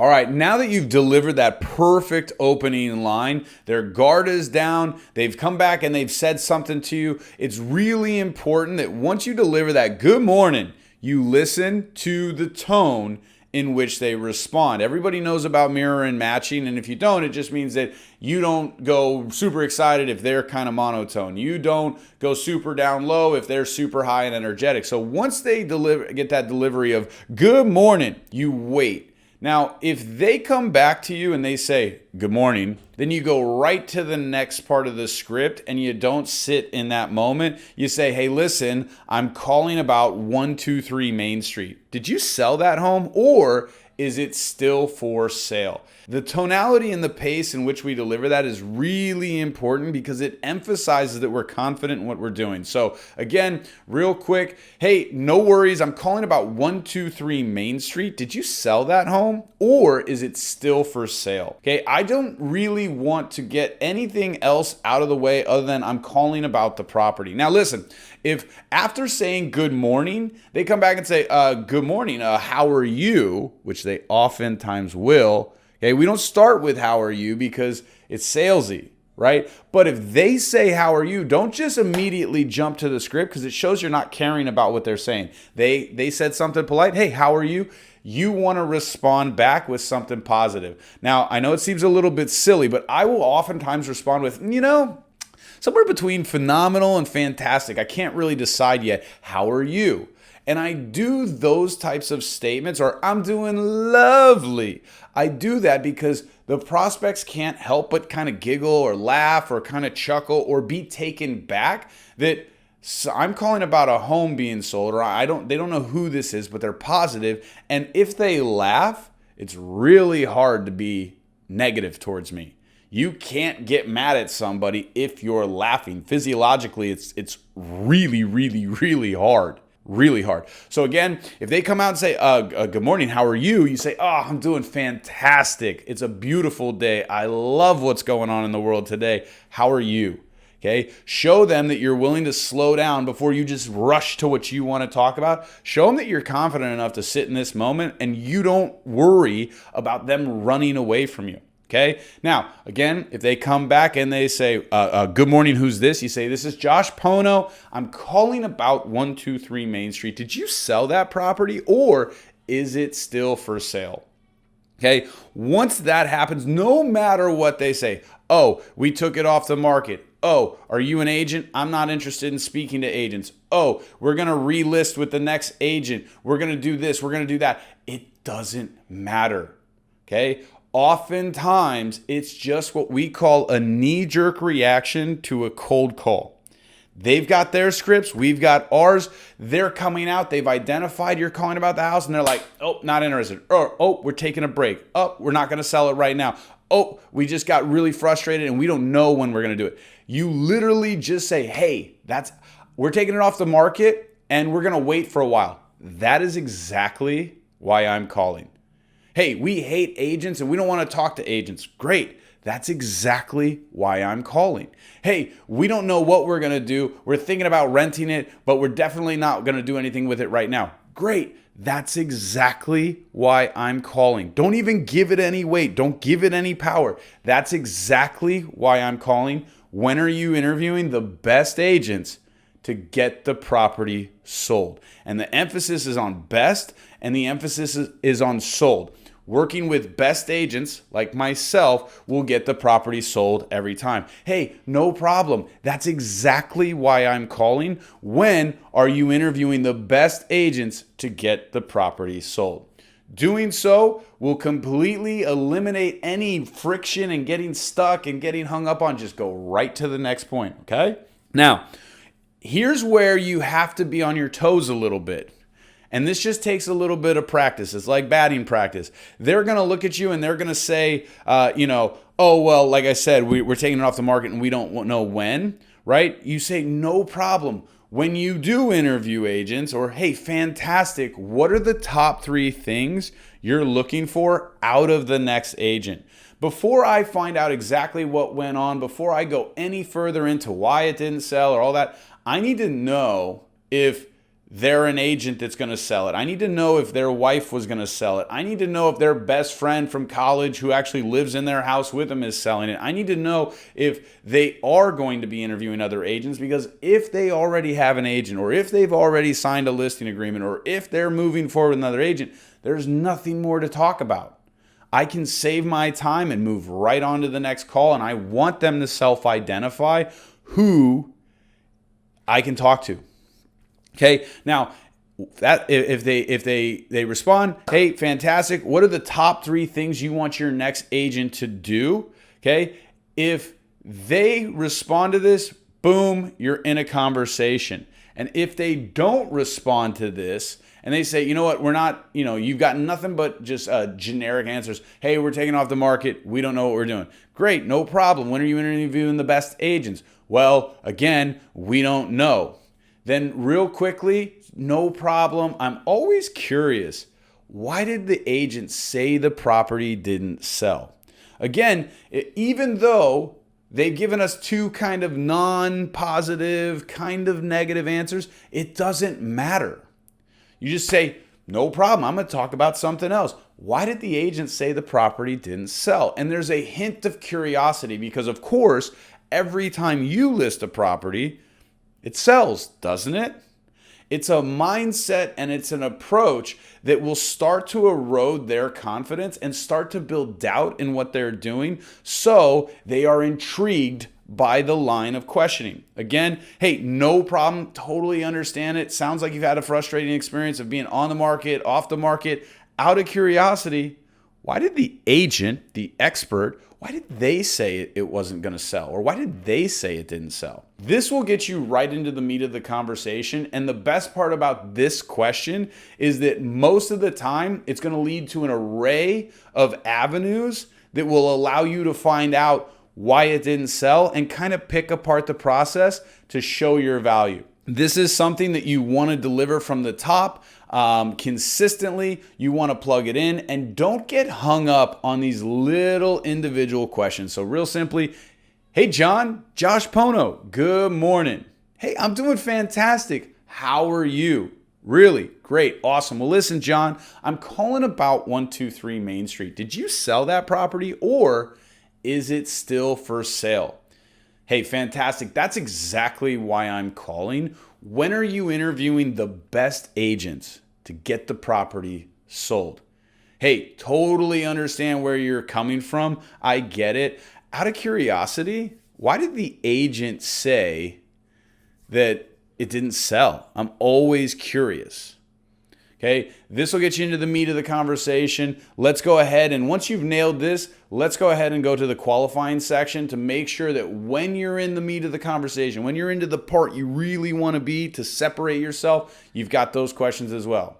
All right, now that you've delivered that perfect opening line, their guard is down, they've come back and they've said something to you, it's really important that once you deliver that good morning, you listen to the tone in which they respond. Everybody knows about mirror and matching, and if you don't, it just means that you don't go super excited if they're kind of monotone. You don't go super down low if they're super high and energetic. So once they get that delivery of good morning, you wait. Now, if they come back to you and they say, good morning, then you go right to the next part of the script and you don't sit in that moment. You say, hey, listen, I'm calling about 123 Main Street. Did you sell that home or is it still for sale? The tonality and the pace in which we deliver that is really important because it emphasizes that we're confident in what we're doing. So again, real quick, hey, no worries. I'm calling about 123 Main Street. Did you sell that home or is it still for sale? Okay, I don't really want to get anything else out of the way other than I'm calling about the property. Now listen, if after saying good morning, they come back and say, good morning, how are you? Which they oftentimes will. Okay, we don't start with how are you because it's salesy, right? But if they say how are you, don't just immediately jump to the script because it shows you're not caring about what they're saying. They said something polite. Hey, how are you? You want to respond back with something positive. Now, I know it seems a little bit silly, but I will oftentimes respond with, somewhere between phenomenal and fantastic. I can't really decide yet. How are you? And I do those types of statements, or I'm doing lovely. I do that because the prospects can't help but kind of giggle or laugh or kind of chuckle or be taken back that I'm calling about a home being sold, or they don't know who this is, but they're positive. And if they laugh, it's really hard to be negative towards me. You can't get mad at somebody if you're laughing. Physiologically, it's really, really, really hard. Really hard. So again, if they come out and say, good morning, how are you? You say, oh, I'm doing fantastic. It's a beautiful day. I love what's going on in the world today. How are you? Okay. Show them that you're willing to slow down before you just rush to what you want to talk about. Show them that you're confident enough to sit in this moment and you don't worry about them running away from you. Okay. Now, again, if they come back and they say, good morning, who's this? You say, this is Josh Pono. I'm calling about 123 Main Street. Did you sell that property or is it still for sale? Okay. Once that happens, no matter what they say, oh, we took it off the market. Oh, are you an agent? I'm not interested in speaking to agents. Oh, we're going to relist with the next agent. We're going to do this. We're going to do that. It doesn't matter. Okay. Oftentimes, it's just what we call a knee-jerk reaction to a cold call. They've got their scripts. We've got ours. They're coming out. They've identified you're calling about the house, and they're like, oh, not interested. Or, oh, we're taking a break. Oh, we're not going to sell it right now. Oh, we just got really frustrated, and we don't know when we're going to do it. You literally just say, hey, we're taking it off the market, and we're going to wait for a while. That is exactly why I'm calling. Hey, we hate agents and we don't want to talk to agents. Great. That's exactly why I'm calling. Hey, we don't know what we're going to do. We're thinking about renting it, but we're definitely not going to do anything with it right now. Great. That's exactly why I'm calling. Don't even give it any weight. Don't give it any power. That's exactly why I'm calling. When are you interviewing the best agents to get the property sold? And the emphasis is on best and the emphasis is on sold. Working with best agents like myself will get the property sold every time. Hey, no problem. That's exactly why I'm calling. When are you interviewing the best agents to get the property sold? Doing so will completely eliminate any friction and getting stuck and getting hung up on. Just go right to the next point, okay? Now, here's where you have to be on your toes a little bit. And this just takes a little bit of practice. It's like batting practice. They're going to look at you and they're going to say, oh, well, like I said, we're taking it off the market and we don't know when, right? You say, no problem. When you do interview agents or, hey, fantastic, what are the top 3 things you're looking for out of the next agent? Before I find out exactly what went on, before I go any further into why it didn't sell or all that, I need to know if they're an agent that's going to sell it. I need to know if their wife was going to sell it. I need to know if their best friend from college who actually lives in their house with them is selling it. I need to know if they are going to be interviewing other agents, because if they already have an agent, or if they've already signed a listing agreement, or if they're moving forward with another agent, there's nothing more to talk about. I can save my time and move right on to the next call, and I want them to self-identify who I can talk to. Okay, now that if they respond, hey, fantastic. What are the top 3 things you want your next agent to do? Okay, if they respond to this, boom, you're in a conversation. And if they don't respond to this and they say, you know what, we're not, you've got nothing but just generic answers. Hey, we're taking off the market. We don't know what we're doing. Great, no problem. When are you interviewing the best agents? Well, again, we don't know. Then real quickly, no problem. I'm always curious. Why did the agent say the property didn't sell? Again, even though they've given us 2 kind of non-positive, kind of negative answers, it doesn't matter. You just say, no problem, I'm going to talk about something else. Why did the agent say the property didn't sell? And there's a hint of curiosity because, of course, every time you list a property, it sells, doesn't it? It's a mindset and it's an approach that will start to erode their confidence and start to build doubt in what they're doing, so they are intrigued by the line of questioning. Again, hey, no problem, totally understand it. Sounds like you've had a frustrating experience of being on the market, off the market. Out of curiosity, why did the agent, the expert, why did they say it wasn't going to sell? Or why did they say it didn't sell? This will get you right into the meat of the conversation. And the best part about this question is that most of the time, it's going to lead to an array of avenues that will allow you to find out why it didn't sell and kind of pick apart the process to show your value. This is something that you want to deliver from the top consistently. You want to plug it in, and don't get hung up on these little individual questions. So real simply, hey John, Josh Pono, good morning. Hey, I'm doing fantastic. How are you? Really great. Awesome. Well, listen, John, I'm calling about 123 Main Street. Did you sell that property, or is it still for sale? Hey, fantastic. That's exactly why I'm calling. When are you interviewing the best agents to get the property sold? Hey, totally understand where you're coming from. I get it. Out of curiosity, why did the agent say that it didn't sell? I'm always curious. Okay, this will get you into the meat of the conversation. Let's go ahead, and once you've nailed this, let's go ahead and go to the qualifying section to make sure that when you're in the meat of the conversation, when you're into the part you really want to be to separate yourself, you've got those questions as well.